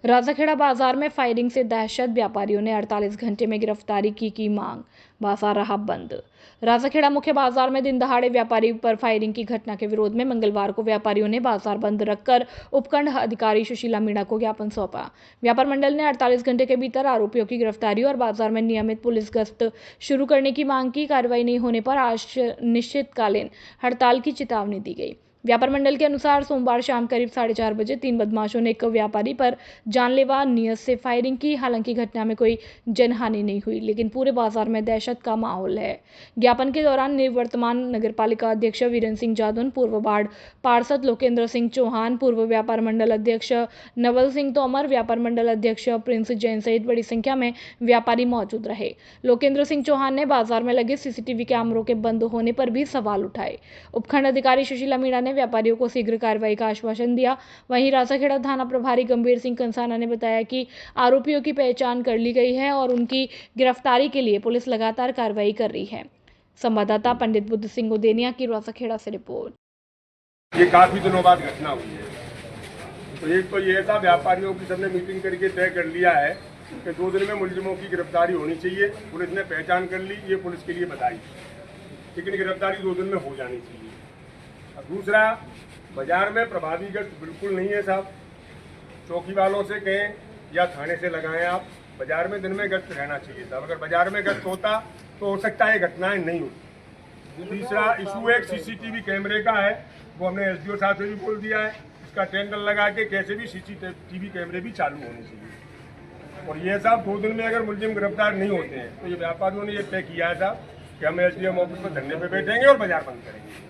राजाखेड़ा बाजार में फायरिंग से दहशत, व्यापारियों ने 48 घंटे में गिरफ्तारी की मांग, बाजार रहा बंद। राजाखेड़ा मुख्य बाजार में दिन दहाड़े व्यापारी पर फायरिंग की घटना के विरोध में मंगलवार को व्यापारियों ने बाजार बंद रखकर उपखंड अधिकारी सुशीला मीणा को ज्ञापन सौंपा। व्यापार मंडल ने 48 घंटे के भीतर आरोपियों की गिरफ्तारी और बाजार में नियमित पुलिस गश्त शुरू करने की मांग की। कार्रवाई नहीं होने पर आज निश्चितकालीन हड़ताल की चेतावनी दी गई। व्यापार मंडल के अनुसार सोमवार शाम करीब 4:30 बजे 3 बदमाशों ने एक व्यापारी पर जानलेवा नियत से फायरिंग की। हालांकि घटना में कोई जनहानि नहीं हुई, लेकिन पूरे बाजार में दहशत का माहौल है। ज्ञापन के दौरान निवर्तमान नगरपालिका अध्यक्ष वीरेंद्र सिंह जादौन, पूर्व वार्ड पार्षद लोकेंद्र सिंह चौहान, पूर्व व्यापार मंडल अध्यक्ष नवल सिंह तोमर, व्यापार मंडल अध्यक्ष प्रिंस जैन सहित बड़ी संख्या में व्यापारी मौजूद रहे। लोकेंद्र सिंह चौहान ने बाजार में लगे सीसीटीवी कैमरों के बंद होने पर भी सवाल उठाए। उपखंड अधिकारी सुशीला मीणा ने व्यापारियों को शीघ्र कार्रवाई का आश्वासन दिया। वहीं राजाखेड़ा थाना प्रभारी गंभीर सिंह कंसाना ने बताया कि आरोपियों की पहचान कर ली गई है और उनकी गिरफ्तारी के लिए पुलिस लगातार कार्रवाई कर रही है। संवाददाता पंडित बुद्ध सिंह उदेनिया की राजाखेड़ा से रिपोर्ट। ये काफी दिनों बाद घटना हुई है। तो एक तो ये था, व्यापारियों की सबने मीटिंग करके तय कर लिया है कि 2 दिन में मुलजिमों की गिरफ्तारी होनी चाहिए। पुलिस ने पहचान कर ली, ये पुलिस के लिए बधाई, लेकिन गिरफ्तारी 2 दिन में हो जानी चाहिए। और दूसरा, बाजार में प्रभावी गश्त बिल्कुल नहीं है साहब। चौकी वालों से कहें या थाने से लगाएं आप, बाजार में दिन में गश्त रहना चाहिए साहब। अगर बाजार में गश्त होता तो हो सकता है घटनाएं नहीं होती। तीसरा इशू एक सीसीटीवी कैमरे का है, वो हमने एसडीओ साहब से भी बोल दिया है। इसका टेंडर लगा के कैसे भी सीसीटीवी कैमरे भी चालू होने चाहिए। और ये साहब 2 दिन में अगर मुलजिम गिरफ्तार नहीं होते हैं तो ये व्यापारियों ने ये तय किया है साहब कि हम एसडीएम ऑफिस में धरने पे बैठेंगे और बाजार बंद करेंगे।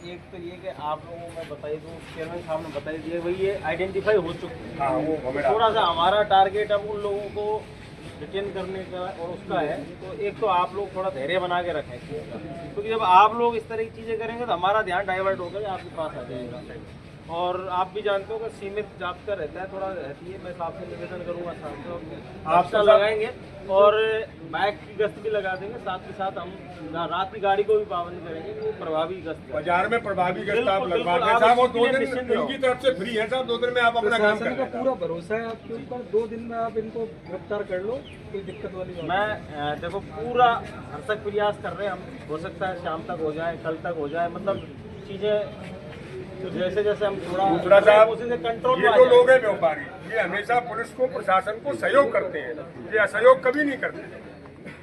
एक तो ये कि आप लोगों को मैं बता दूँ, चेयरमैन साहब ने बता दिया भाई ये आइडेंटिफाई हो चुकी है। हाँ, वो थोड़ा सा हमारा टारगेट अब उन लोगों को डिटेन करने का और उसका है। तो एक तो आप लोग थोड़ा धैर्य बना के रखें, क्योंकि जब आप लोग इस तरह की चीज़ें करेंगे तो हमारा ध्यान डाइवर्ट होकर आपके पास आ जाएगा। और आप भी जानते हो कि सीमित जाब्ता रहता है, थोड़ा रहती है। मैं आपसे निवेदन करूँगा साथ लगाएंगे और बाइक की गश्त भी लगा देंगे, साथ के साथ हम रात की गाड़ी को भी पाबंदी करेंगे। वो प्रभावी गश्त बाजार में प्रभावी गश्त आप लगवा दें साहब। और 2 दिन उनकी तरफ से फ्री है साहब। 2 दिन में आप अपना काम करें। पूरा भरोसा है आपके ऊपर। 2 दिन में आप इनको गिरफ्तार कर लो, कोई दिक्कत वाली बात मैं देखो पूरा भरसक प्रयास कर रहे हैं हम। हो सकता है शाम तक हो जाए, कल तक हो जाए, मतलब चीज़ें तो जैसे जैसे हम थोड़ा दूसरा साहब, कंट्रोल ये जो लोग हैं व्यापारी, ये हमेशा पुलिस को, प्रशासन को सहयोग करते हैं। ये असहयोग कभी नहीं करते।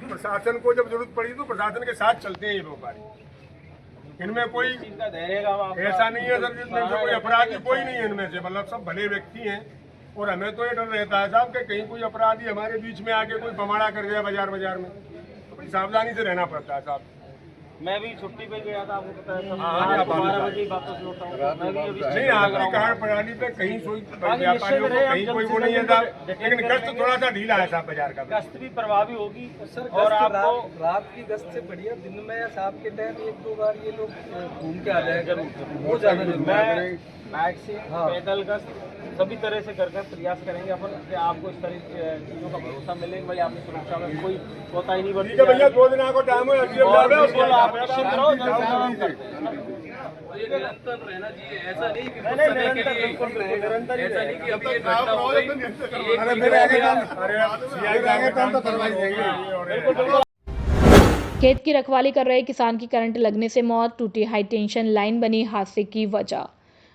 प्रशासन को जब जरूरत पड़ी तो प्रशासन के साथ चलते हैं ये व्यापारी। इनमें कोई ऐसा नहीं है सर जिसमें कोई अपराधी कोई नहीं है इनमें से, मतलब सब भले व्यक्ति हैं। और हमें तो ये डर रहता है साहब कि कहीं कोई अपराधी हमारे बीच में आके कोई बमाड़ा कर गया बाजार में, तो बड़ी सावधानी से रहना पड़ता है साहब। मैं भी छुट्टी पे गया था, आपको पता है। 12 बजे वापस लौटा हूँ। मैं भी अभी नहीं, आपकी कार्य प्रणाली पे कहीं कोई व्यापारियों को कहीं कोई वो नहीं है साहब, लेकिन गश्त थोड़ा सा ढीला है साहब बाजार का। गश्त भी प्रभावी होगी सर। और आपको रात की गश्त से बढ़िया दिन में या शाम के टाइम 1-2 बार ये लोग घूम के आ जाएगा, वो ज्यादा जरूरी है। बाइक से पैदल गश्त सभी तरह से कर प्रयास करेंगे अपन कि आपको इस तरह की चीज़ों का भरोसा मिले। भाई आपकी सुरक्षा में कोई कोताही नहीं बरती। भैया 2 दिन आपको टाइम है, आप निश्चित रहो। निरंतर रहना चाहिए, ऐसा नहीं कि निरंतर ऐसा नहीं कि अभी खेत की रखवाली कर रहे किसान की करंट लगने से मौत, टूटी हाई टेंशन लाइन बनी हादसे की वजह।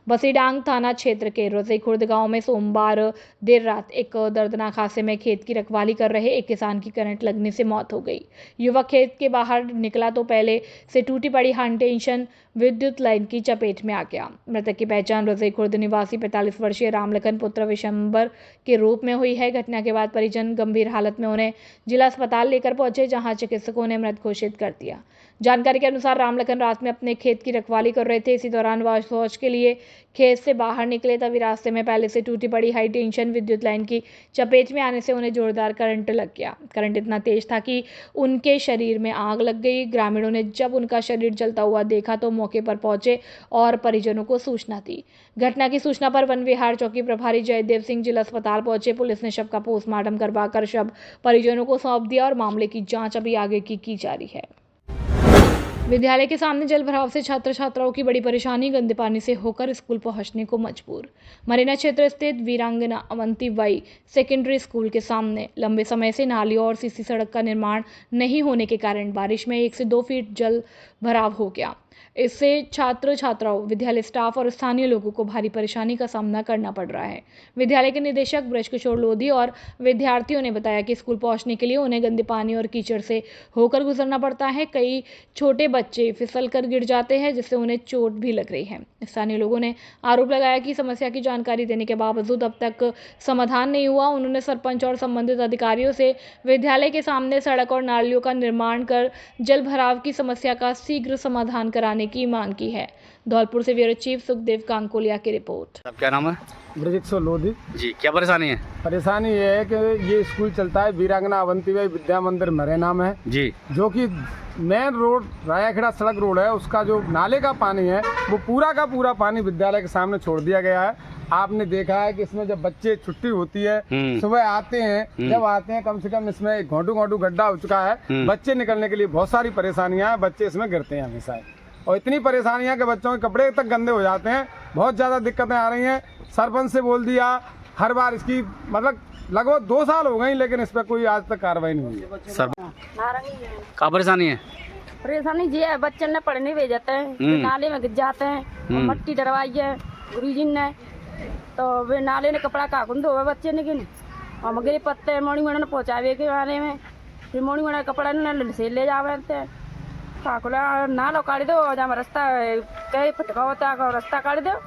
बसीडांग थाना क्षेत्र के रजई-खुर्द गांव में सोमवार देर रात एक दर्दनाक हादसे में खेत की रखवाली कर रहे एक किसान की करंट लगने से मौत हो गई। युवक खेत के बाहर निकला तो पहले से टूटी पड़ी हाई टेंशन विद्युत लाइन की चपेट में आ गया। मृतक की पहचान रजई-खुर्द निवासी 45 वर्षीय रामलखन पुत्र विशंबर के रूप में हुई है। घटना के बाद परिजन गंभीर हालत में उन्हें जिला अस्पताल लेकर पहुंचे, जहां चिकित्सकों ने मृत घोषित कर दिया। जानकारी के अनुसार रामलखन रात में अपने खेत की रखवाली कर रहे थे। इसी दौरान वह शौच के लिए खेत से बाहर निकले, तभी रास्ते में पहले से टूटी पड़ी हाई टेंशन विद्युत लाइन की चपेट में आने से उन्हें जोरदार करंट लग गया। करंट इतना तेज था कि उनके शरीर में आग लग गई। ग्रामीणों ने जब उनका शरीर जलता हुआ देखा तो मौके पर पहुंचे और परिजनों को सूचना दी। घटना की सूचना पर वन विहार चौकी प्रभारी जयदेव सिंह जिला अस्पताल पहुंचे। पुलिस ने शव का पोस्टमार्टम करवाकर शव परिजनों को सौंप दिया और मामले की जाँच अभी आगे की जा रही है। विद्यालय के सामने जल भराव से छात्र छात्राओं की बड़ी परेशानी, गंदे पानी से होकर स्कूल पहुंचने को मजबूर। मरीना क्षेत्र स्थित वीरांगना अवंती बाई सेकेंडरी स्कूल के सामने लंबे समय से नाली और सीसी सड़क का निर्माण नहीं होने के कारण बारिश में 1 से 2 फीट जल भराव हो गया। इससे छात्र छात्राओं, विद्यालय स्टाफ और स्थानीय लोगों को भारी परेशानी का सामना करना पड़ रहा है। विद्यालय के निदेशक ब्रजकिशोर लोधी और विद्यार्थियों ने बताया कि स्कूल पहुंचने के लिए उन्हें गंदे पानी और कीचड़ से होकर गुजरना पड़ता है। कई छोटे बच्चे फिसल कर गिर जाते हैं, जिससे उन्हें चोट भी लग रही है। स्थानीय लोगों ने आरोप लगाया कि समस्या की जानकारी देने के बावजूद अब तक समाधान नहीं हुआ। उन्होंने सरपंच और संबंधित अधिकारियों से विद्यालय के सामने सड़क और नालियों का निर्माण कर जल भराव की समस्या का शीघ्र समाधान कराने की मांग की है। धौलपुर से ब्यूरो चीफ सुखदेव कांकोलिया की रिपोर्ट। अब क्या नाम है? ब्रजकिशोर लोधी। जी, क्या परेशानी है? परेशानी ये है कि ये स्कूल चलता है वीरांगना अवंतीबाई विद्या मंदिर मरैना में, जी, जो कि मेन रोड रायाखेड़ा सड़क रोड है। उसका जो नाले का पानी है वो पूरा का पूरा पानी विद्यालय के सामने छोड़ दिया गया है। आपने देखा है कि इसमें जब बच्चे छुट्टी होती है, सुबह आते हैं, जब आते हैं कम से कम इसमें घोंटू गड्ढा हो चुका है। बच्चे निकलने के लिए बहुत सारी परेशानियां हैं, बच्चे इसमें गिरते हैं हमेशा, और इतनी परेशानियां कि बच्चों के कपड़े तक गंदे हो जाते हैं। बहुत ज़्यादा दिक्कतें आ रही हैं। सरपंच से बोल दिया, हर बार इसकी मतलब लगभग 2 साल हो गई, लेकिन इस पर कोई आज तक कार्रवाई नहीं हुई है। सर क्या परेशानी है? परेशानी ये है, बच्चे ने पढ़ने भेज जाते हैं, नाले में गिर जाते हैं, और मट्टी डरवाई है गुरुजी ने, तो वे नाले ने कपड़ा काकुन धोवे बच्चे ने किन, और मगरे पत्ते मोनी मोना ने पहुँचावे के बारे में, फिर मोनी मोना कपड़ा ने से ले जावे थे काकुला नालो काट दो, जहाँ रास्ता कई फटका होता है रास्ता काट दो।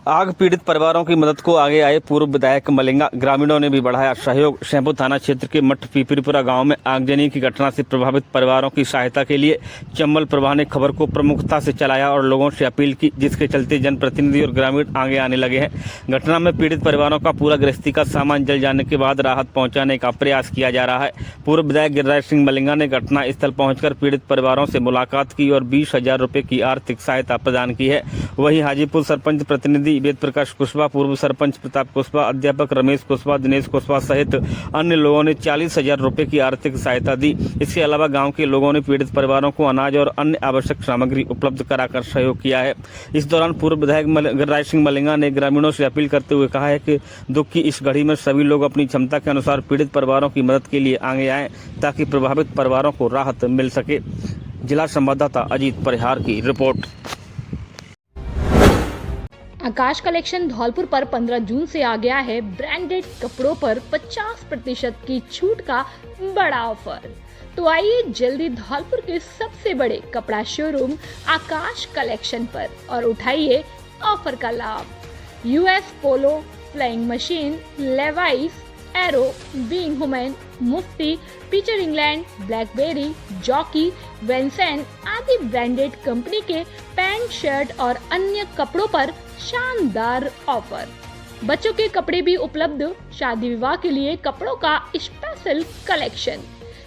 आग पीड़ित परिवारों की मदद को आगे आए पूर्व विधायक मलिंगा ग्रामीणों ने भी बढ़ाया सहयोग। शहपुर थाना क्षेत्र के मठ पीपरीपुरा गांव में आगजनी की घटना से प्रभावित परिवारों की सहायता के लिए चंबल प्रभा ने खबर को प्रमुखता से चलाया और लोगों से अपील की, जिसके चलते जनप्रतिनिधि और ग्रामीण आगे आने लगे हैं। घटना में पीड़ित परिवारों का पूरा गृहस्थी का सामान जल जाने के बाद राहत पहुँचाने का प्रयास किया जा रहा है। पूर्व विधायक गिरिराज सिंह मलिंगा ने घटना स्थल पहुँचकर पीड़ित परिवारों से मुलाकात की और 20,000 रुपये की आर्थिक सहायता प्रदान की है। वहीं हाजीपुर सरपंच प्रतिनिधि वेद प्रकाश कुशवाहा, पूर्व सरपंच प्रताप कुशवाहा, अध्यापक रमेश कुशवाहा, दिनेश कुशवाहा सहित अन्य लोगों ने 40,000 रुपये की आर्थिक सहायता दी। इसके अलावा गांव के लोगों ने पीड़ित परिवारों को अनाज और अन्य आवश्यक सामग्री उपलब्ध कराकर सहयोग किया है। इस दौरान पूर्व विधायक गिरिराज सिंह मलिंगा ने ग्रामीणों से अपील करते हुए कहा है कि दुख की इस घड़ी में सभी लोग अपनी क्षमता के अनुसार पीड़ित परिवारों की मदद के लिए आगे आएं, ताकि प्रभावित परिवारों को राहत मिल सके। जिला संवाददाता अजीत परिहार की रिपोर्ट। आकाश कलेक्शन धौलपुर पर 15 जून से आ गया है ब्रांडेड कपड़ों पर 50% की छूट का बड़ा ऑफर। तो आइए जल्दी धौलपुर के सबसे बड़े कपड़ा शोरूम आकाश कलेक्शन पर और उठाइए ऑफर का लाभ। US Polo, Flying Machine, Levi's, Arrow, being women, Mufti, Peter England, Blackberry, Jockey, वेंसन आदि ब्रांडेड कंपनी के पैंट, शर्ट और अन्य कपड़ों पर शानदार ऑफर। बच्चों के कपड़े भी उपलब्ध। शादी विवाह के लिए कपड़ों का स्पेशल कलेक्शन,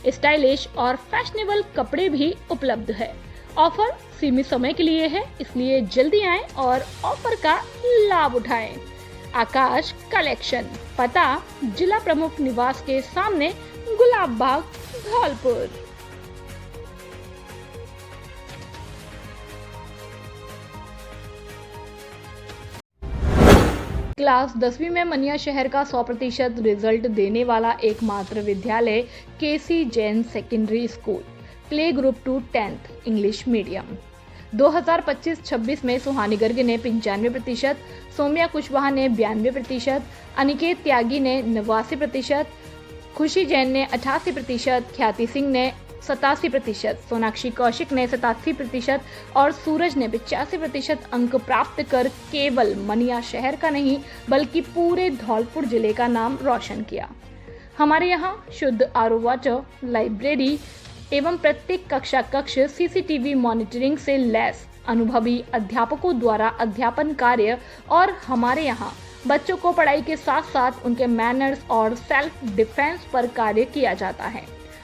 स्टाइलिश और फैशनेबल कपड़े भी उपलब्ध है। ऑफर सीमित समय के लिए है, इसलिए जल्दी आएं और ऑफर का लाभ उठाएं। आकाश कलेक्शन, पता जिला प्रमुख निवास के सामने, गुलाब बाग, धौलपुर। क्लास 10वीं में मनिया शहर का 100% रिजल्ट देने वाला एकमात्र विद्यालय KC Jain secondary school, play group to 10th English medium. 2025-26 में सुहानी गर्ग ने 95%, सोम्या कुशवाहा ने 92%, अनिकेत त्यागी ने 89%, खुशी जैन ने 88%, ख्याति सिंह ने 87%, सोनाक्षी कौशिक ने 87% और सूरज ने 85% अंक प्राप्त कर केवल मनिया शहर का नहीं बल्कि पूरे धौलपुर जिले का नाम रोशन किया। हमारे यहाँ शुद्ध आरओ वाटर, लाइब्रेरी एवं प्रत्येक कक्ष सीसीटीवी मॉनिटरिंग से लैस अनुभवी अध्यापकों द्वारा अध्यापन कार्य और हमारे यहाँ बच्चों को पढ़ाई के साथ साथ उनके मैनर्स और सेल्फ डिफेंस पर कार्य किया जाता है।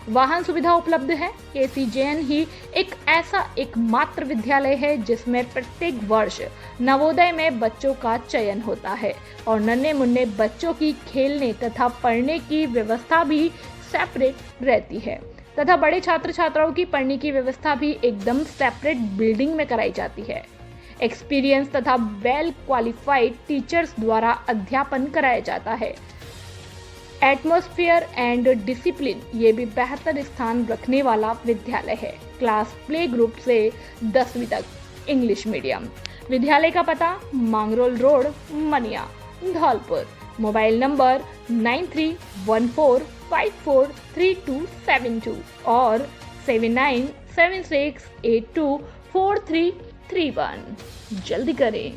वाहन सुविधा उपलब्ध है। केसी जैन ही एक ऐसा एकमात्र विद्यालय है जिसमें प्रत्येक वर्ष नवोदय में बच्चों का चयन होता है और नन्हे मुन्ने बच्चों की खेलने तथा पढ़ने की व्यवस्था भी सेपरेट रहती है। तथा बड़े छात्र छात्राओं की पढ़ने की व्यवस्था भी एकदम सेपरेट बिल्डिंग में कराई जाती है। एक्सपीरियंस तथा वेल क्वालिफाइड टीचर्स द्वारा अध्यापन कराया जाता है। एटमॉस्फेयर एंड डिसिप्लिन ये भी बेहतर स्थान रखने वाला विद्यालय है। क्लास प्ले ग्रुप से 10वीं तक इंग्लिश मीडियम। विद्यालय का पता मांगरोल रोड, मनिया, धौलपुर। मोबाइल नंबर 9314543272 और 7976824331। जल्दी करें।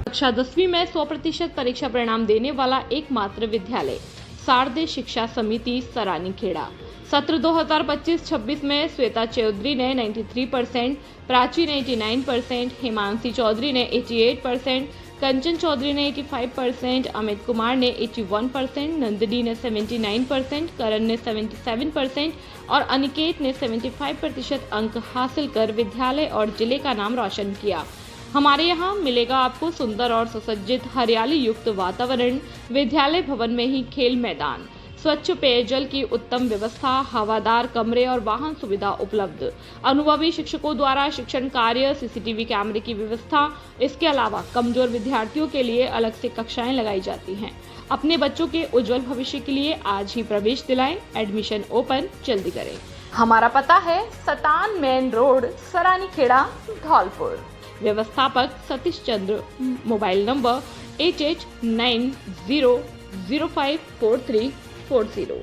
कक्षा 10वीं में 100% परीक्षा परिणाम देने वाला एकमात्र विद्यालय शारदे शिक्षा समिति सरानी खेड़ा। सत्र 2025-26 में श्वेता चौधरी ने 93%, प्राची ने 89%, हिमांशी चौधरी ने 88%, कंचन चौधरी ने 85%, अमित कुमार ने 81%, नंदिनी ने 79%, करण ने 77% और अनिकेत ने 75% अंक हासिल कर विद्यालय और जिले का नाम रोशन किया। हमारे यहाँ मिलेगा आपको सुंदर और सुसज्जित हरियाली युक्त वातावरण, विद्यालय भवन में ही खेल मैदान, स्वच्छ पेयजल की उत्तम व्यवस्था, हवादार कमरे और वाहन सुविधा उपलब्ध, अनुभवी शिक्षकों द्वारा शिक्षण कार्य, सीसीटीवी कैमरे की व्यवस्था। इसके अलावा कमजोर विद्यार्थियों के लिए अलग से कक्षाएं लगाई जाती हैं। अपने बच्चों के उज्जवल भविष्य के लिए आज ही प्रवेश दिलाएं। एडमिशन ओपन, जल्दी करें। हमारा पता है सतान मेन रोड, सरानी खेड़ा, धौलपुर। व्यवस्थापक सतीश चंद्र। Mobile number 8890054340।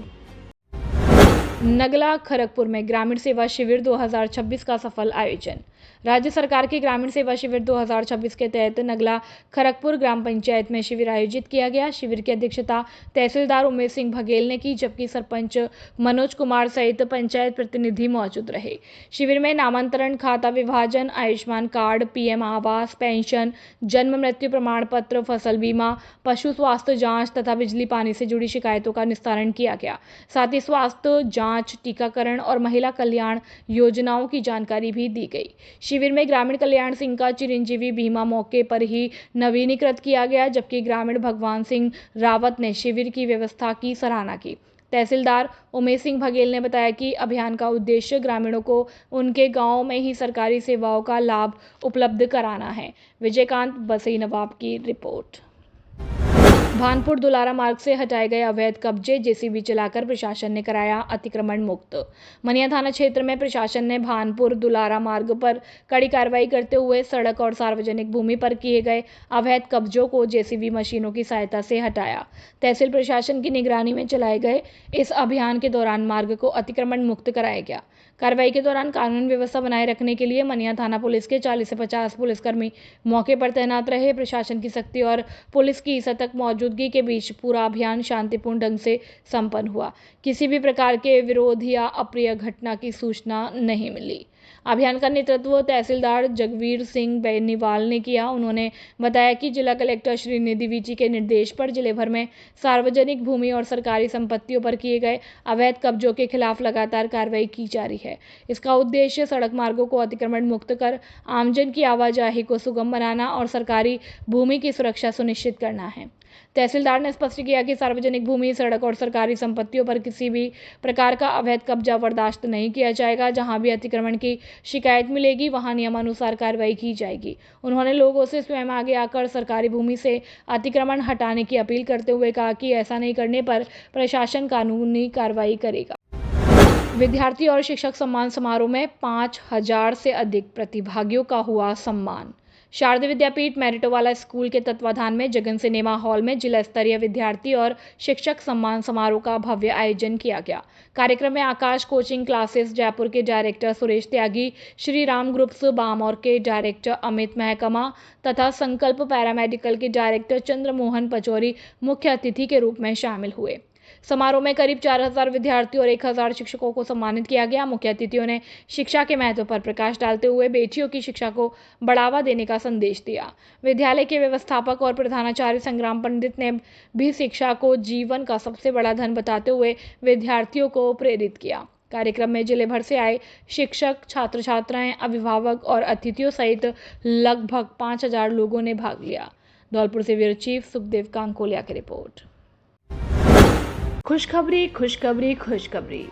नगला खड़गपुर में ग्रामीण सेवा शिविर 2026 का सफल आयोजन। राज्य सरकार के ग्रामीण सेवा शिविर 2026 के तहत नगला खड़गपुर ग्राम पंचायत में शिविर आयोजित किया गया। शिविर की अध्यक्षता तहसीलदार उमेश सिंह बघेल ने की, जबकि सरपंच मनोज कुमार सहित पंचायत प्रतिनिधि मौजूद रहे। शिविर में नामांतरण, खाता विभाजन, आयुष्मान कार्ड, पीएम आवास, पेंशन, जन्म मृत्यु प्रमाण पत्र, फसल बीमा, पशु स्वास्थ्य जाँच तथा बिजली पानी से जुड़ी शिकायतों का निस्तारण किया गया। साथ ही स्वास्थ्य जाँच, टीकाकरण और महिला कल्याण योजनाओं की जानकारी भी दी गई। शिविर में ग्रामीण कल्याण सिंह का चिरंजीवी बीमा मौके पर ही नवीनीकृत किया गया, जबकि ग्रामीण भगवान सिंह रावत ने शिविर की व्यवस्था की सराहना की। तहसीलदार उमेश सिंह बघेल ने बताया कि अभियान का उद्देश्य ग्रामीणों को उनके गांव में ही सरकारी सेवाओं का लाभ उपलब्ध कराना है। विजयकांत बसई नवाब की रिपोर्ट। भानपुर दुलारा मार्ग से हटाए गए अवैध कब्जे, जेसीबी चलाकर प्रशासन ने कराया अतिक्रमण मुक्त। मनिया थाना क्षेत्र में प्रशासन ने भानपुर दुलारा मार्ग पर कड़ी कार्रवाई करते हुए सड़क और सार्वजनिक भूमि पर किए गए अवैध कब्जों को जेसीबी मशीनों की सहायता से हटाया। तहसील प्रशासन की निगरानी में चलाए गए इस अभियान के दौरान मार्ग को अतिक्रमण मुक्त कराया गया। कार्रवाई के दौरान कानून व्यवस्था बनाए रखने के लिए मनिया थाना पुलिस के 40 से 50 पुलिसकर्मी मौके पर तैनात रहे। प्रशासन की सख्ती और पुलिस की सतर्क मौजूदगी के बीच पूरा अभियान शांतिपूर्ण ढंग से संपन्न हुआ। किसी भी प्रकार के विरोध या अप्रिय घटना की सूचना नहीं मिली। अभियान का नेतृत्व तहसीलदार जगवीर सिंह बेनीवाल ने किया। उन्होंने बताया कि जिला कलेक्टर श्री निधि वीची के निर्देश पर जिले भर में सार्वजनिक भूमि और सरकारी संपत्तियों पर किए गए अवैध कब्जों के खिलाफ लगातार कार्रवाई की जा रही है। इसका उद्देश्य सड़क मार्गों को अतिक्रमण मुक्त कर आमजन की आवाजाही को सुगम बनाना और सरकारी भूमि की सुरक्षा सुनिश्चित करना है। तहसीलदार ने स्पष्ट किया कि सार्वजनिक भूमि, सड़क और सरकारी संपत्तियों पर किसी भी प्रकार का अवैध कब्जा बर्दाश्त नहीं किया जाएगा। जहां भी अतिक्रमण की शिकायत मिलेगी वहां नियमानुसार कार्रवाई की जाएगी। उन्होंने लोगों से स्वयं आगे आकर सरकारी भूमि से अतिक्रमण हटाने की अपील करते हुए कहा कि ऐसा नहीं करने पर प्रशासन कानूनी कार्रवाई करेगा। विद्यार्थी और शिक्षक सम्मान समारोह में 5000 से अधिक प्रतिभागियों का हुआ सम्मान। शारदे विद्यापीठ मैरिटोवाला स्कूल के तत्वाधान में जगन सिनेमा हॉल में जिला स्तरीय विद्यार्थी और शिक्षक सम्मान समारोह का भव्य आयोजन किया गया। कार्यक्रम में आकाश कोचिंग क्लासेस जयपुर के डायरेक्टर सुरेश त्यागी, श्री राम ग्रुप्स बामौर के डायरेक्टर अमित महकमा तथा संकल्प पैरामेडिकल के डायरेक्टर चंद्रमोहन पचौरी मुख्य अतिथि के रूप में शामिल हुए। समारोह में करीब 4000 विद्यार्थियों और 1000 शिक्षकों को सम्मानित किया गया। मुख्य अतिथियों ने शिक्षा के महत्व पर प्रकाश डालते हुए बेटियों की शिक्षा को बढ़ावा देने का संदेश दिया। विद्यालय के व्यवस्थापक और प्रधानाचार्य संग्राम पंडित ने भी शिक्षा को जीवन का सबसे बड़ा धन बताते हुए विद्यार्थियों को प्रेरित किया। कार्यक्रम में जिले भर से आए शिक्षक, छात्र छात्राएं, अभिभावक और अतिथियों सहित लगभग 5000 लोगों ने भाग लिया। धौलपुर से ब्यूरो चीफ सुखदेव कांकोलिया की रिपोर्ट। खुशखबरी खुशखबरी खुशखबरी।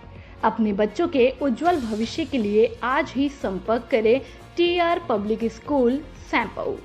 अपने बच्चों के उज्जवल भविष्य के लिए आज ही संपर्क करें टीआर पब्लिक स्कूल सैंपऊ।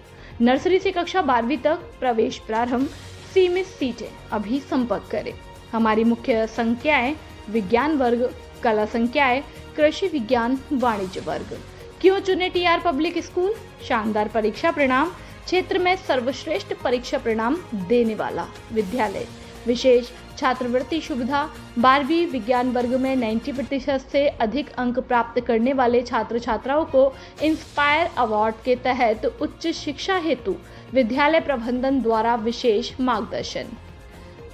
नर्सरी से कक्षा 12वीं तक प्रवेश प्रारंभ, सीमित सीटें। अभी संपर्क करें। हमारी मुख्य संख्याएं विज्ञान वर्ग, कला संख्याएं कृषि विज्ञान वाणिज्य वर्ग। क्यों चुने टीआर पब्लिक स्कूल? शानदार परीक्षा परिणाम, क्षेत्र में सर्वश्रेष्ठ परीक्षा परिणाम देने वाला विद्यालय, विशेष छात्रवृत्ति सुविधा, 12वीं विज्ञान वर्ग में 90% से अधिक अंक प्राप्त करने वाले छात्र छात्राओं को इंस्पायर अवार्ड के तहत उच्च शिक्षा हेतु विद्यालय प्रबंधन द्वारा विशेष मार्गदर्शन।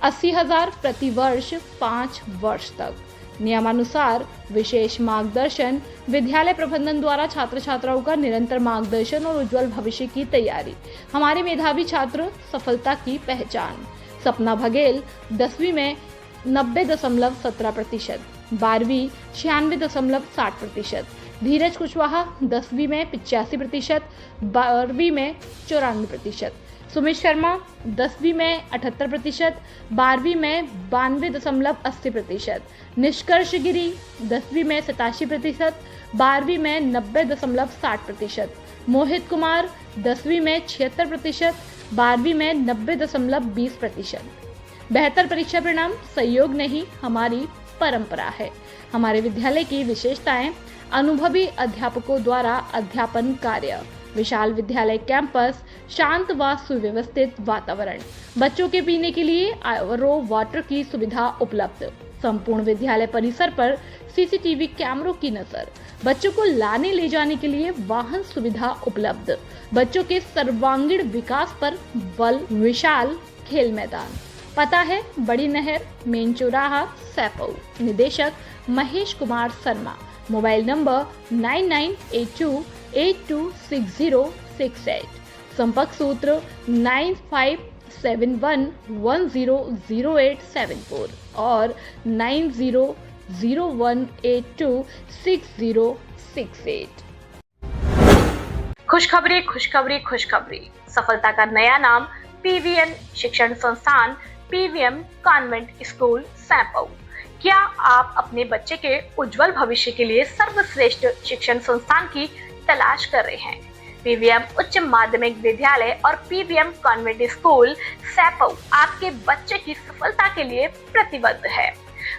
80,000 प्रति वर्ष 5 वर्ष तक। नियमानुसार विशेष मार्गदर्शन। विद्यालय प्रबंधन द्वारा छात्र छात्राओं का निरंतर मार्गदर्शन और उज्जवल भविष्य की तैयारी। हमारे मेधावी छात्र सफलता की पहचान। सपना बघेल 10वीं में 90.17%, 12वीं 96.60%, धीरज कुशवाहा 10वीं में 85%, 12वीं में 94%, सुमित शर्मा 10वीं में 78%, 12वीं में 92.80%, निष्कर्ष गिरी 10वीं में 87%, 12वीं में 90.60%, मोहित कुमार 10वीं में 76%, 12वीं में 90.20%। बेहतर परीक्षा परिणाम सहयोग नहीं, हमारी परंपरा है। हमारे विद्यालय की विशेषताएं: अनुभवी अध्यापकों द्वारा अध्यापन कार्य, विशाल विद्यालय कैंपस, शांत व सुव्यवस्थित वातावरण, बच्चों के पीने के लिए आरओ वाटर की सुविधा उपलब्ध, संपूर्ण विद्यालय परिसर पर सीसीटीवी कैमरों की नजर, बच्चों को लाने ले जाने के लिए वाहन सुविधा उपलब्ध, बच्चों के सर्वांगीण विकास पर बल, विशाल खेल मैदान। पता है बड़ी नहर, मेन चौराहा, सैंपऊ। निदेशक महेश कुमार शर्मा। Mobile number 9982826068। संपर्क सूत्र 9571100874 और 9001826068। खुशखबरी, खुशखबरी, खुशखबरी। सफलता का नया नाम पीवीएन शिक्षण संस्थान, पीवीएम कॉन्वेंट स्कूल सैंपऊ। क्या आप अपने बच्चे के उज्जवल भविष्य के लिए सर्वश्रेष्ठ शिक्षण संस्थान की तलाश कर रहे हैं? पीवीएम उच्च माध्यमिक विद्यालय और पीवीएम कॉन्वेंट स्कूल सैंपऊ आपके बच्चे की सफलता के लिए प्रतिबद्ध है।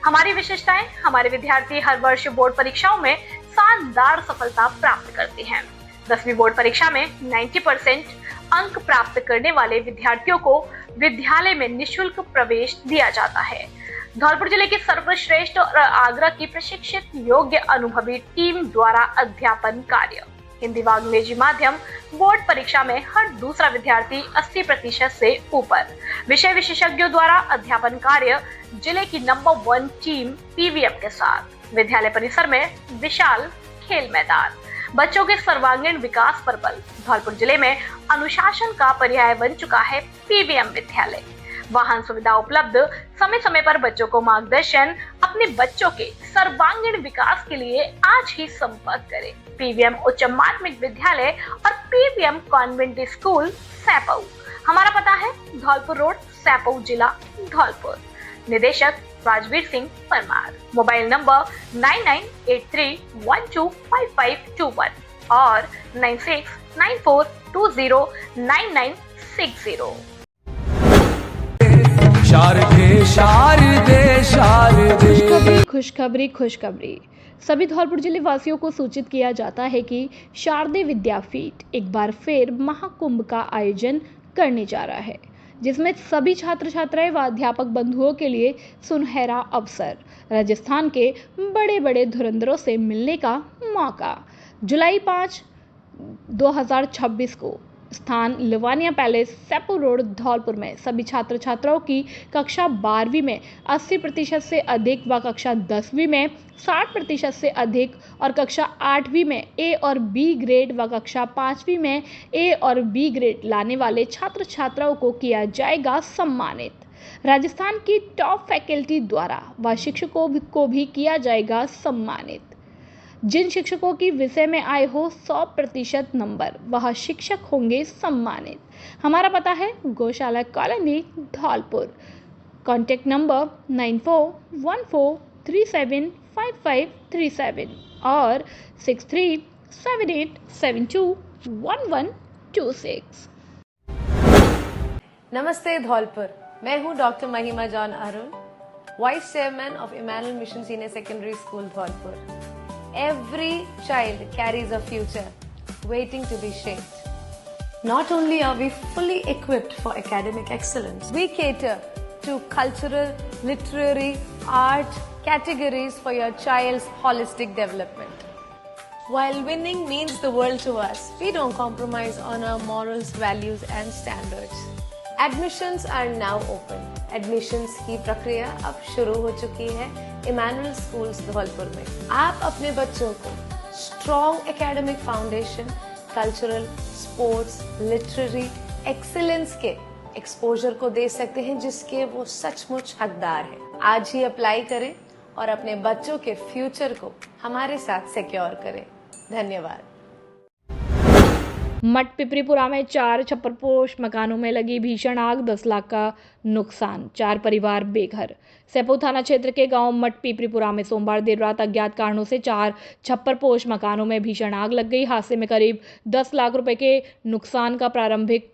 हमारी विशेषताएं: हमारे विद्यार्थी हर वर्ष बोर्ड परीक्षाओं में शानदार सफलता प्राप्त करते हैं। 10वीं बोर्ड परीक्षा में 90% अंक प्राप्त करने वाले विद्यार्थियों को विद्यालय में निःशुल्क प्रवेश दिया जाता है। धौलपुर जिले के सर्वश्रेष्ठ और आगरा की प्रशिक्षित योग्य अनुभवी टीम द्वारा अध्यापन कार्य। हिंदी व अंग्रेजी माध्यम बोर्ड परीक्षा में हर दूसरा विद्यार्थी 80% से ऊपर। विषय विशेषज्ञों द्वारा अध्यापन कार्य जिले की नंबर 1 टीम पीवीएम के साथ। विद्यालय परिसर में विशाल खेल मैदान, बच्चों के सर्वांगीण विकास पर बल। धौलपुर जिले में अनुशासन का पर्याय बन चुका है पीवीएम विद्यालय। वाहन सुविधा उपलब्ध, समय समय पर बच्चों को मार्गदर्शन। अपने बच्चों के सर्वांगीण विकास के लिए आज ही संपर्क करें पीवीएम उच्च माध्यमिक विद्यालय और पीवीएम कॉन्वेंट स्कूल सैंपऊ। हमारा पता है धौलपुर रोड, सैंपऊ जिला, धौलपुर। निदेशक राजवीर सिंह परमार। मोबाइल नंबर 9983125521 और 9694209960। खुशखबरी, खुशखबरी, खुशखबरी। सभी धौलपुर जिले वासियों को सूचित किया जाता है कि शारदीय विद्यापीठ एक बार फिर महाकुंभ का आयोजन करने जा रहा है, जिसमें सभी छात्र छात्राएं व अध्यापक बंधुओं के लिए सुनहरा अवसर, राजस्थान के बड़े बड़े धुरंधरों से मिलने का मौका। जुलाई 5, 2026 को स्थान लिवानिया पैलेस, सैंपऊ रोड, धौलपुर में सभी छात्र छात्राओं की कक्षा 12वीं में 80% से अधिक व कक्षा 10वीं में 60% से अधिक और कक्षा 8वीं में ए और बी ग्रेड व कक्षा 5वीं में ए और बी ग्रेड लाने वाले छात्र छात्राओं को किया जाएगा सम्मानित। राजस्थान की टॉप फैकल्टी द्वारा व शिक्षकों को भी किया जाएगा सम्मानित। जिन शिक्षकों की विषय में आए हो 100% नंबर, वह शिक्षक होंगे सम्मानित। हमारा पता है गौशाला कॉलोनी, धौलपुर। कॉन्टैक्ट नंबर 941437 5537 और 6378721126। नमस्ते धौलपुर, मैं हूं doctor Mahima John Arun, vice chairman of Emmanuel mission senior secondary school Dholpur. Every child carries a future waiting to be shaped. Not only are we fully equipped for academic excellence, we cater to cultural, literary, art categories for your child's holistic development. While winning means the world to us, we don't compromise on our morals, values and standards. Admissions are now open. Admissions की प्रक्रिया अब शुरू हो चुकी है Emmanuel schools Dholpur में। आप अपने बच्चों को strong academic foundation, cultural, sports, literary excellence के एक्सपोजर को दे सकते हैं जिसके वो सचमुच हकदार हैं। आज ही अप्लाई करें और अपने बच्चों के फ्यूचर को हमारे साथ सिक्योर करें। धन्यवाद। मठ पिपरीपुरा में 4 छप्परपोश मकानों में लगी भीषण आग, 10 लाख का नुकसान, 4 परिवार बेघर। सैंपऊ थाना क्षेत्र के गांव मठ पिपरीपुरा में सोमवार देर रात अज्ञात कारणों से 4 छप्परपोश मकानों में भीषण आग लग गई। हादसे में करीब 10 लाख रुपए के नुकसान का प्रारंभिक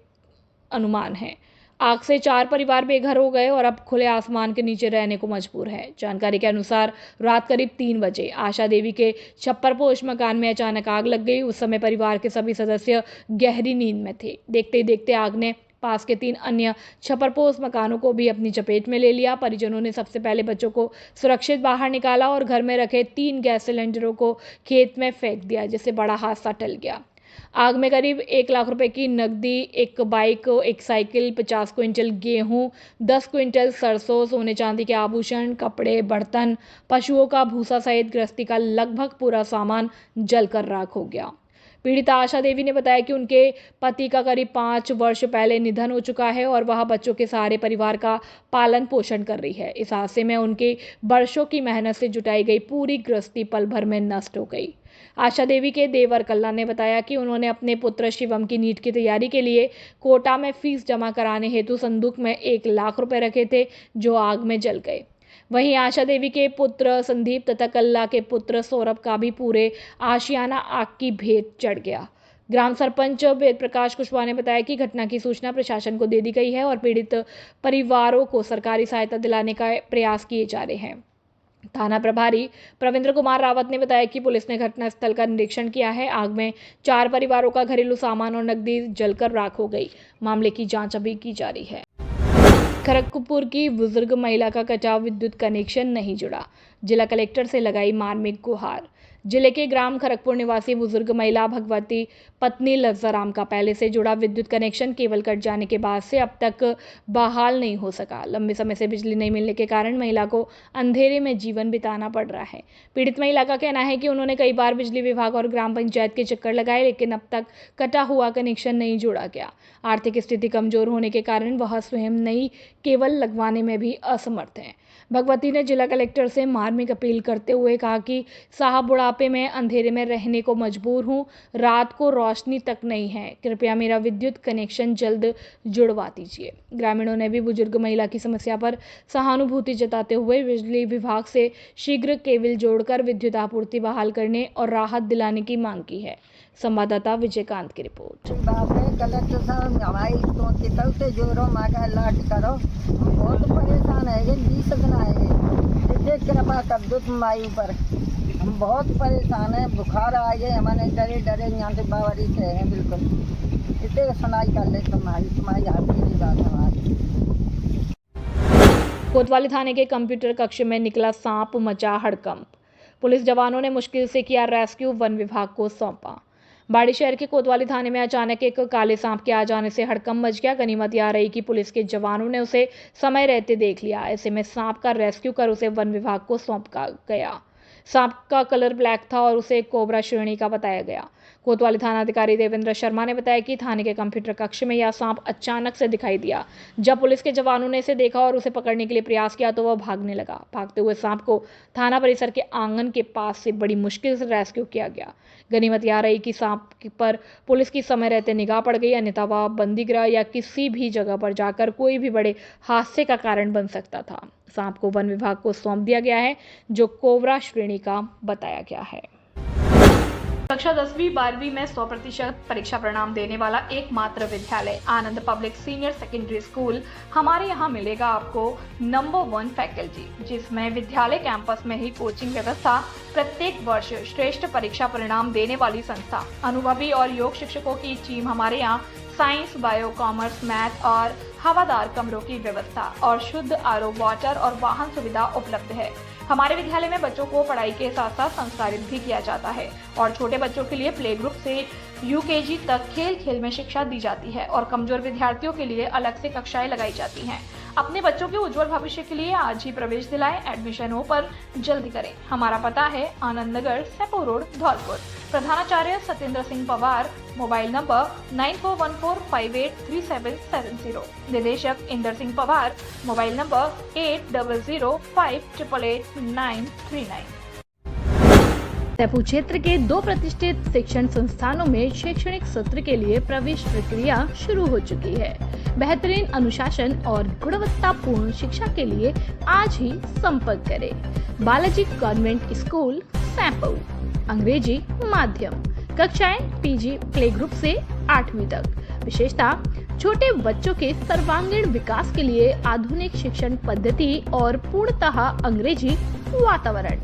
अनुमान है। आग से 4 परिवार बेघर हो गए और अब खुले आसमान के नीचे रहने को मजबूर है। जानकारी के अनुसार रात करीब 3 बजे आशा देवी के छप्परपोश मकान में अचानक आग लग गई। उस समय परिवार के सभी सदस्य गहरी नींद में थे। देखते ही देखते आग ने पास के 3 अन्य छप्परपोश मकानों को भी अपनी चपेट में ले लिया। परिजनों ने सबसे पहले बच्चों को सुरक्षित बाहर निकाला और घर में रखे 3 गैस सिलेंडरों को खेत में फेंक दिया, जिससे बड़ा हादसा टल गया। आग में करीब 1 लाख रुपए की नकदी, 1 बाइक, 1 साइकिल, 50 क्विंटल गेहूं, 10 क्विंटल सरसों, सोने चांदी के आभूषण, कपड़े, बर्तन, पशुओं का भूसा सहित गृहस्थी का लगभग पूरा सामान जलकर राख हो गया। पीड़िता आशा देवी ने बताया कि उनके पति का करीब 5 वर्ष पहले निधन हो चुका है और वह बच्चों के सहारे परिवार का पालन पोषण कर रही है। इस हादसे में उनके वर्षों की मेहनत से जुटाई गई पूरी गृहस्थी पल भर में नष्ट हो गई। आशा देवी के देवर कल्ला ने बताया कि उन्होंने अपने पुत्र शिवम की नीट की तैयारी के लिए कोटा में फीस जमा कराने हेतु संदूक में 1 लाख रुपए रखे थे, जो आग में जल गए। वहीं आशा देवी के पुत्र संदीप तथा कल्ला के पुत्र सौरभ का भी पूरे आशियाना आग की भेंट चढ़ गया। ग्राम सरपंच वेद प्रकाश कुशवाहा ने बताया कि घटना की सूचना प्रशासन को दे दी गई है और पीड़ित परिवारों को सरकारी सहायता दिलाने का प्रयास किए जा रहे हैं। थाना प्रभारी प्रविंद्र कुमार रावत ने बताया कि पुलिस ने घटनास्थल का निरीक्षण किया है। आग में 4 परिवारों का घरेलू सामान और नकदी जलकर राख हो गई। मामले की जांच अभी की जा रही है। खड़गपुर की बुजुर्ग महिला का कटा विद्युत कनेक्शन नहीं जुड़ा, जिला कलेक्टर से लगाई मार्मिक गुहार। जिले के ग्राम खड़गपुर निवासी बुजुर्ग महिला भगवती पत्नी लज्जाराम का पहले से जुड़ा विद्युत कनेक्शन केबल कट जाने के बाद से अब तक बहाल नहीं हो सका। लंबे समय से बिजली नहीं मिलने के कारण महिला को अंधेरे में जीवन बिताना पड़ रहा है। पीड़ित महिला का कहना है कि उन्होंने कई बार बिजली विभाग और ग्राम पंचायत के चक्कर लगाए, लेकिन अब तक कटा हुआ कनेक्शन नहीं जोड़ा गया। आर्थिक स्थिति कमजोर होने के कारण वह स्वयं नई केबल लगवाने में भी असमर्थ है। भगवती ने जिला कलेक्टर से मार्मिक अपील करते हुए कहा कि साहब बुढ़ापे में अंधेरे में रहने को मजबूर हूँ, रात को रोशनी तक नहीं है, कृपया मेरा विद्युत कनेक्शन जल्द जुड़वा दीजिए। ग्रामीणों ने भी बुजुर्ग महिला की समस्या पर सहानुभूति जताते हुए बिजली विभाग से शीघ्र केबल जोड़कर विद्युत आपूर्ति बहाल करने और राहत दिलाने की मांग की है। संवाददाता विजयकांत की रिपोर्ट। कलेक्टर साहब हमारी तो कितने जोरों मांगा लाट करो, बहुत परेशान है। 20 दिन आएंगे, कृपा कर दो तुम्हारी ऊपर, हम बहुत परेशान हैं। बुखार आ गए, हमारे डरे डरे यहाँ से बावरी से हैं बिल्कुल। इतने सुनाई कर ले तुम्हारी हाथी की बात हमारी। कोतवाली थाने के कंप्यूटर कक्ष में निकला सांप, मचा हड़कंप। पुलिस जवानों ने मुश्किल से किया रेस्क्यू, वन विभाग को सौंपा। बाड़ी शहर के कोतवाली थाने में अचानक एक काले सांप के आ जाने से हड़कंप मच गया। गनीमत यह रही कि पुलिस के जवानों ने उसे समय रहते देख लिया। ऐसे में सांप का रेस्क्यू कर उसे वन विभाग को सौंपा गया। सांप का कलर ब्लैक था और उसे कोबरा श्रेणी का बताया गया। कोतवाली थानाधिकारी देवेंद्र शर्मा ने बताया कि थाने के कंप्यूटर कक्ष में यह सांप अचानक से दिखाई दिया। जब पुलिस के जवानों ने इसे देखा और उसे पकड़ने के लिए प्रयास किया तो वह भागने लगा। भागते हुए सांप को थाना परिसर के आंगन के पास से बड़ी मुश्किल से रेस्क्यू किया गया। गनीमत यह रही कि सांप पर पुलिस की समय रहते निगाह पड़ गई, अन्यथा वह बंदीगृह या किसी भी जगह पर जाकर कोई भी बड़े हादसे का कारण बन सकता था। सांप को वन विभाग को सौंप दिया गया है, जो कोबरा श्रेणी का बताया गया है। कक्षा 10वीं 12वीं में 100% परीक्षा परिणाम देने वाला एकमात्र विद्यालय आनंद पब्लिक सीनियर सेकेंडरी स्कूल। हमारे यहाँ मिलेगा आपको नंबर 1 फैकल्टी, जिसमें विद्यालय कैंपस में ही कोचिंग व्यवस्था, प्रत्येक वर्ष श्रेष्ठ परीक्षा परिणाम देने वाली संस्था, अनुभवी और योग शिक्षकों की टीम। हमारे यहाँ साइंस, बायो, कॉमर्स, मैथ और हवादार कमरों की व्यवस्था और शुद्ध आरओ वाटर और वाहन सुविधा उपलब्ध है। हमारे विद्यालय में बच्चों को पढ़ाई के साथ साथ संस्कारित भी किया जाता है और छोटे बच्चों के लिए प्ले ग्रुप से यूकेजी तक खेल खेल में शिक्षा दी जाती है और कमजोर विद्यार्थियों के लिए अलग से कक्षाएं लगाई जाती हैं। अपने बच्चों के उज्जवल भविष्य के लिए आज ही प्रवेश दिलाएं। एडमिशन हो पर जल्दी करें। हमारा पता है आनंद नगर, सेपो रोड, धौलपुर। प्रधानाचार्य सत्येंद्र सिंह पवार। Mobile number 9414583770। निदेशक इंदर सिंह पवार। Mobile number 8005888939। सेपू क्षेत्र के 2 प्रतिष्ठित शिक्षण संस्थानों में शैक्षणिक सत्र के लिए प्रवेश प्रक्रिया शुरू हो चुकी है। बेहतरीन अनुशासन और गुणवत्तापूर्ण शिक्षा के लिए आज ही संपर्क करें। Balaji convent school, Saipau. अंग्रेजी माध्यम, कक्षाएं पीजी प्ले ग्रुप से 8वीं तक। विशेषता, छोटे बच्चों के सर्वांगीण विकास के लिए आधुनिक शिक्षण पद्धति और पूर्णतः अंग्रेजी वातावरण।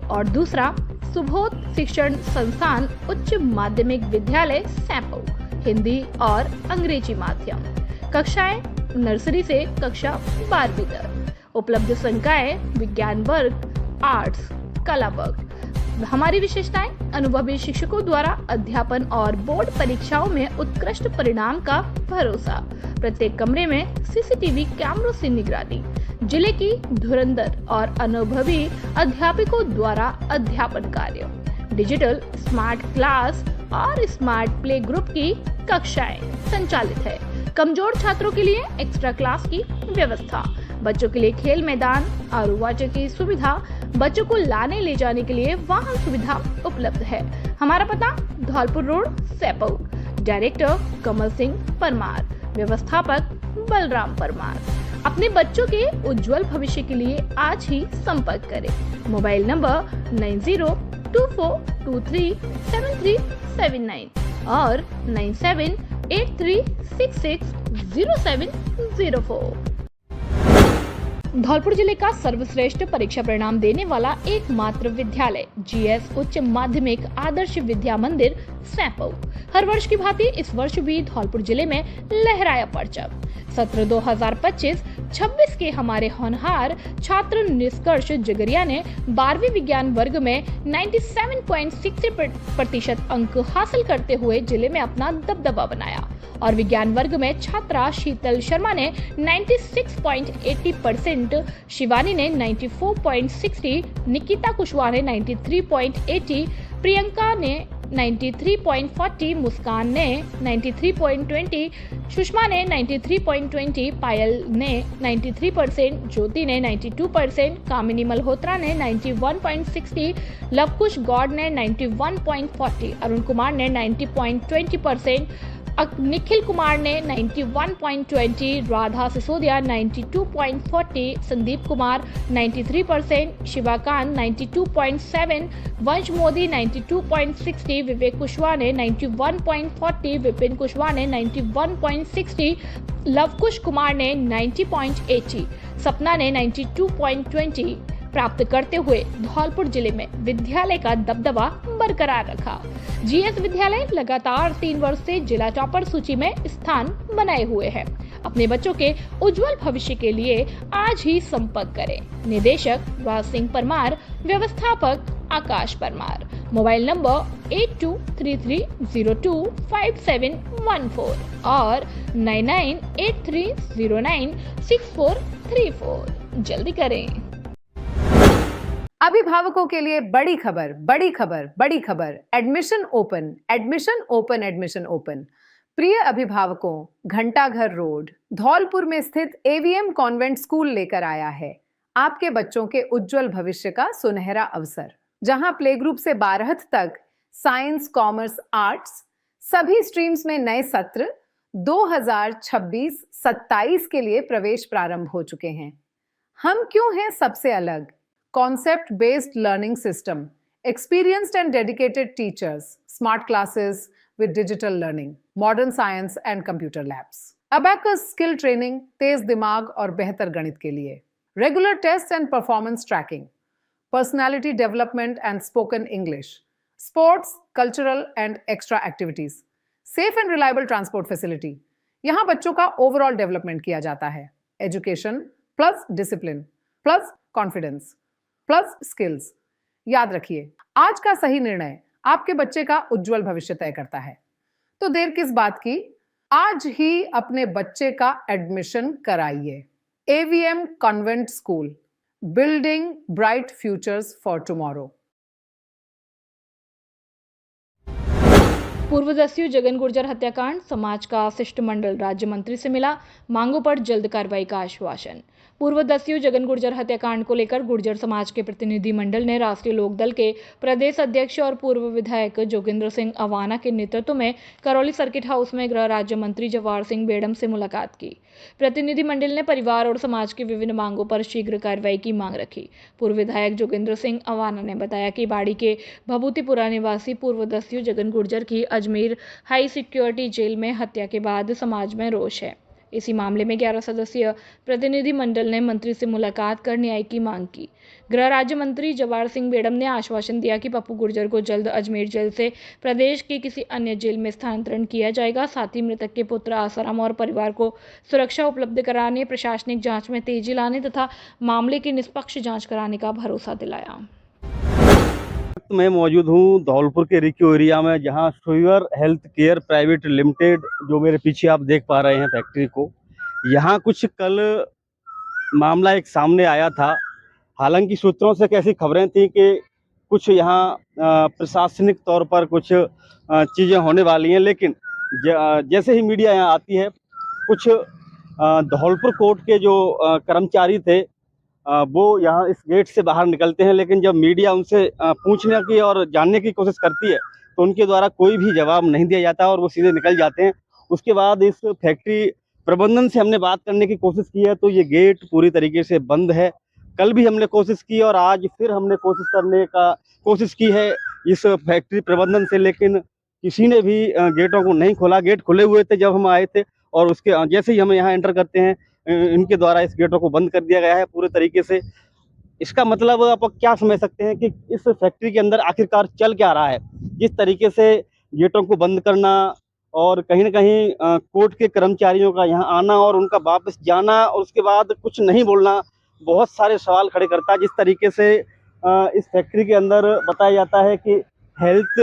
और दूसरा, सुबोध शिक्षण संस्थान उच्च माध्यमिक विद्यालय, सैंपऊ, हिंदी और अंग्रेजी माध्यम। कक्षाएं नर्सरी से कक्षा 12वीं तक। उपलब्ध संकाय विज्ञान वर्ग, आर्ट्स, कला वर्ग। हमारी विशेषताएं, अनुभवी शिक्षकों द्वारा अध्यापन और बोर्ड परीक्षाओं में उत्कृष्ट परिणाम का भरोसा। प्रत्येक कमरे में सीसीटीवी कैमरों से निगरानी। जिले की धुरंधर और अनुभवी अध्यापकों द्वारा अध्यापन कार्य। डिजिटल स्मार्ट क्लास और स्मार्ट प्ले ग्रुप की कक्षाएं संचालित है। कमजोर छात्रों के लिए एक्स्ट्रा क्लास की व्यवस्था। बच्चों के लिए खेल मैदान, आरओ वाटर की सुविधा। बच्चों को लाने ले जाने के लिए वाहन सुविधा उपलब्ध है। हमारा पता धौलपुर रोड, सैपऊ। डायरेक्टर कमल सिंह परमार। व्यवस्थापक बलराम परमार। अपने बच्चों के उज्जवल भविष्य के लिए आज ही संपर्क करें। मोबाइल नंबर 9024237379 और 9783660704। धौलपुर जिले का सर्वश्रेष्ठ परीक्षा परिणाम देने वाला एकमात्र विद्यालय जीएस उच्च माध्यमिक आदर्श विद्या मंदिर, सैंपऊ। हर वर्ष की भांति इस वर्ष भी धौलपुर जिले में लहराया परचम। सत्र 2025-26 के हमारे होनहार छात्र निष्कर्ष जगरिया ने 12वीं विज्ञान वर्ग में 97.60% अंक हासिल करते हुए जिले में अपना दबदबा बनाया और विज्ञान वर्ग में छात्रा शीतल शर्मा ने 96.80%, शिवानी ने 94.60, निकिता कुशवाहा ने 93.80, प्रियंका ने 93.40, मुस्कान ने 93.20, सुषमा ने 93.20, पायल ने 93%, ज्योति ने 92%, कामिनी मल्होत्रा ने 91.60, लवकुश गौड़ ने 91.40, अरुण कुमार ने 90.20%, निखिल कुमार ने 91.20, राधा सिसोदिया 92.40, संदीप कुमार 93%, शिवाकांत 92.7, वंश मोदी 92.60, विवेक कुशवाहा ने 91.40, विपिन कुशवाहा ने 91.60, लवकुश कुमार ने 90.80, सपना ने 92.20 प्राप्त करते हुए धौलपुर जिले में विद्यालय का दबदबा बरकरार रखा। जीएस विद्यालय लगातार 3 वर्ष से जिला टॉपर सूची में स्थान बनाए हुए है। अपने बच्चों के उज्जवल भविष्य के लिए आज ही संपर्क करें। निदेशक राज सिंह परमार, व्यवस्थापक आकाश परमार। मोबाइल नंबर 8233025714 और 9983096434। जल्दी करें। अभिभावकों के लिए बड़ी खबर, बड़ी खबर, बड़ी खबर। Admission open, admission open, admission open. प्रिय अभिभावकों, घंटाघर रोड धौलपुर में स्थित एवीएम कॉन्वेंट स्कूल लेकर आया है आपके बच्चों के उज्जवल भविष्य का सुनहरा अवसर, जहां प्ले ग्रुप से 12th तक साइंस, कॉमर्स, आर्ट्स सभी स्ट्रीम्स में नए सत्र 2026-27 के लिए प्रवेश प्रारंभ हो चुके हैं। हम क्यों हैं सबसे अलग? Concept based learning system, experienced and dedicated teachers, smart classes with digital learning, modern science and computer labs, abacus skill training, तेज दिमाग और बेहतर गणित के लिए, regular tests and performance tracking, personality development and spoken English, sports, cultural and extra activities, safe and reliable transport facility। यहाँ बच्चों का overall development किया जाता है। Education plus discipline plus confidence plus skills. याद रखिए, आज का सही निर्णय आपके बच्चे का उज्जवल भविष्य तय करता है। तो देर किस बात की, आज ही अपने बच्चे का एडमिशन कराइए। AVM convent school, building bright futures for tomorrow. पूर्व दस्यु जगन गुर्जर हत्याकांड, समाज का शिष्टमंडल राज्य मंत्री से मिला, मांगों पर जल्द कार्रवाई का आश्वासन। पूर्व दस्यु जगन गुर्जर हत्याकांड को लेकर गुर्जर समाज के प्रतिनिधि मंडल ने राष्ट्रीय लोकदल के प्रदेश अध्यक्ष और पूर्व विधायक जोगेंद्र सिंह अवाना के नेतृत्व में करौली सर्किट हाउस में गृह राज्य मंत्री जवाहर सिंह बेड़म से मुलाकात की। प्रतिनिधि मंडल ने परिवार और समाज की विभिन्न मांगों पर शीघ्र कार्रवाई की मांग रखी। पूर्व विधायक जोगेंद्र सिंह अवाना ने बताया कि बाड़ी के भभूतिपुरा निवासी पूर्व दस्यु जगन गुर्जर की अजमेर हाई सिक्योरिटी जेल में हत्या के बाद समाज में रोष है। इसी मामले में 11 सदस्यीय प्रतिनिधि मंडल ने मंत्री से मुलाकात कर न्याय की मांग की। गृह राज्य मंत्री जवाहर सिंह बेड़म ने आश्वासन दिया कि पप्पू गुर्जर को जल्द अजमेर जेल से प्रदेश की किसी अन्य जेल में स्थानांतरण किया जाएगा। साथ ही मृतक के पुत्र आसाराम और परिवार को सुरक्षा उपलब्ध कराने, प्रशासनिक जांच में तेजी लाने तथा मामले की निष्पक्ष जांच कराने का भरोसा दिलाया। मैं मौजूद हूँ धौलपुर के रिक्यू एरिया में, जहाँ sugar health care private limited, जो मेरे पीछे आप देख पा रहे हैं फैक्ट्री को, यहाँ कुछ कल मामला एक सामने आया था। हालांकि सूत्रों से कैसी खबरें थी कि कुछ यहाँ प्रशासनिक तौर पर कुछ चीज़ें होने वाली हैं, लेकिन जैसे ही मीडिया यहाँ आती है, कुछ धौलपुर कोर्ट के जो कर्मचारी थे वो यहाँ इस गेट से बाहर निकलते हैं, लेकिन जब मीडिया उनसे पूछने की और जानने की कोशिश करती है तो उनके द्वारा कोई भी जवाब नहीं दिया जाता और वो सीधे निकल जाते हैं। उसके बाद इस फैक्ट्री प्रबंधन से हमने बात करने की कोशिश की है तो ये गेट पूरी तरीके से बंद है। कल भी हमने कोशिश की और आज फिर हमने कोशिश की है इस फैक्ट्री प्रबंधन से, लेकिन किसी ने भी गेटों को नहीं खोला। गेट खुले हुए थे जब हम आए थे और उसके जैसे ही हम यहाँ एंटर करते हैं इनके द्वारा इस गेटों को बंद कर दिया गया है पूरे तरीके से। इसका मतलब आप क्या समझ सकते हैं कि इस फैक्ट्री के अंदर आखिरकार चल क्या रहा है। जिस तरीके से गेटों को बंद करना और कहीं ना कहीं कोर्ट के कर्मचारियों का यहाँ आना और उनका वापस जाना और उसके बाद कुछ नहीं बोलना, बहुत सारे सवाल खड़े करता है। जिस तरीके से इस फैक्ट्री के अंदर बताया जाता है कि हेल्थ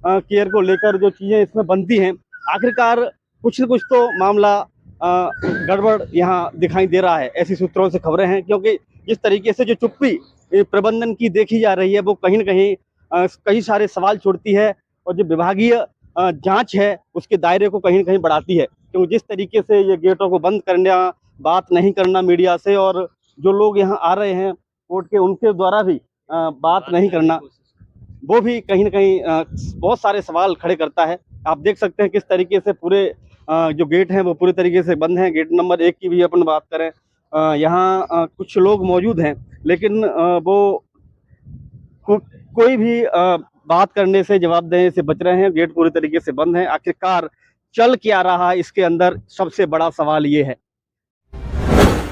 केयर को लेकर जो चीज़ें इसमें बनती हैं, आखिरकार कुछ न कुछ तो मामला गड़बड़ यहाँ दिखाई दे रहा है। ऐसी सूत्रों से खबरें हैं, क्योंकि जिस तरीके से जो चुप्पी प्रबंधन की देखी जा रही है वो कहीं न कहीं कई सारे सवाल छोड़ती है और जो विभागीय जांच है उसके दायरे को कहीं न कहीं बढ़ाती है। क्योंकि जिस तरीके से ये गेटों को बंद करना, बात नहीं करना मीडिया से, और जो लोग यहाँ आ रहे हैं कोर्ट के उनके द्वारा भी बात नहीं करना, वो भी कहीं न कहीं बहुत सारे सवाल खड़े करता है। आप देख सकते हैं किस तरीके से पूरे जो गेट हैं वो पूरी तरीके से बंद हैं। गेट नंबर 1 की भी अपन बात करें, यहाँ कुछ लोग मौजूद हैं, लेकिन वो कोई भी बात करने से, जवाब देने से बच रहे हैं। गेट पूरी तरीके से बंद है। आखिरकार चल क्या रहा है, इसके अंदर सबसे बड़ा सवाल ये है।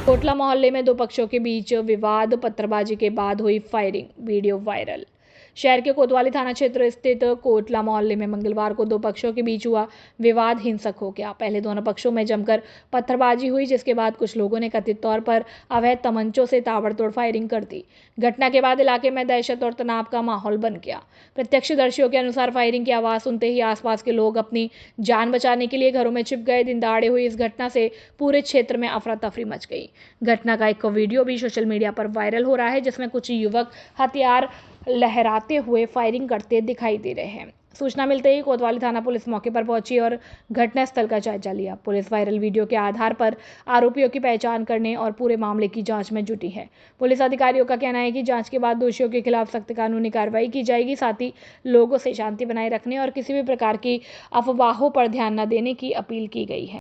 कोटला मोहल्ले में दो पक्षों के बीच विवाद, पत्थरबाजी के बाद हुई फायरिंग, वीडियो वायरल। शहर के कोतवाली थाना क्षेत्र स्थित कोटला मोहल्ले में मंगलवार को दो पक्षों के बीच हुआ विवाद हिंसक हो गया। पहले दोनों पक्षों में जमकर पत्थरबाजी हुई, जिसके बाद कुछ लोगों ने कथित तौर पर अवैध तमंचों से ताबड़तोड़ फायरिंग कर दी। घटना के बाद इलाके में दहशत और तनाव का माहौल बन गया। प्रत्यक्षदर्शियों के अनुसार फायरिंग की आवाज सुनते ही आसपास के लोग अपनी जान बचाने के लिए घरों में छिप गए। दिन दहाड़े हुई इस घटना से पूरे क्षेत्र में अफरा तफरी मच गई। घटना का एक वीडियो भी सोशल मीडिया पर वायरल हो रहा है, जिसमें कुछ युवक हथियार लहराते हुए फायरिंग करते दिखाई दे रहे हैं। सूचना मिलते ही कोतवाली थाना पुलिस मौके पर पहुंची और घटनास्थल का जायजा लिया। पुलिस वायरल वीडियो के आधार पर आरोपियों की पहचान करने और पूरे मामले की जांच में जुटी है। पुलिस अधिकारियों का कहना है कि जांच के बाद दोषियों के खिलाफ सख्त कानूनी कार्रवाई की जाएगी। साथ ही लोगों से शांति बनाए रखने और किसी भी प्रकार की अफवाहों पर ध्यान न देने की अपील की गई है।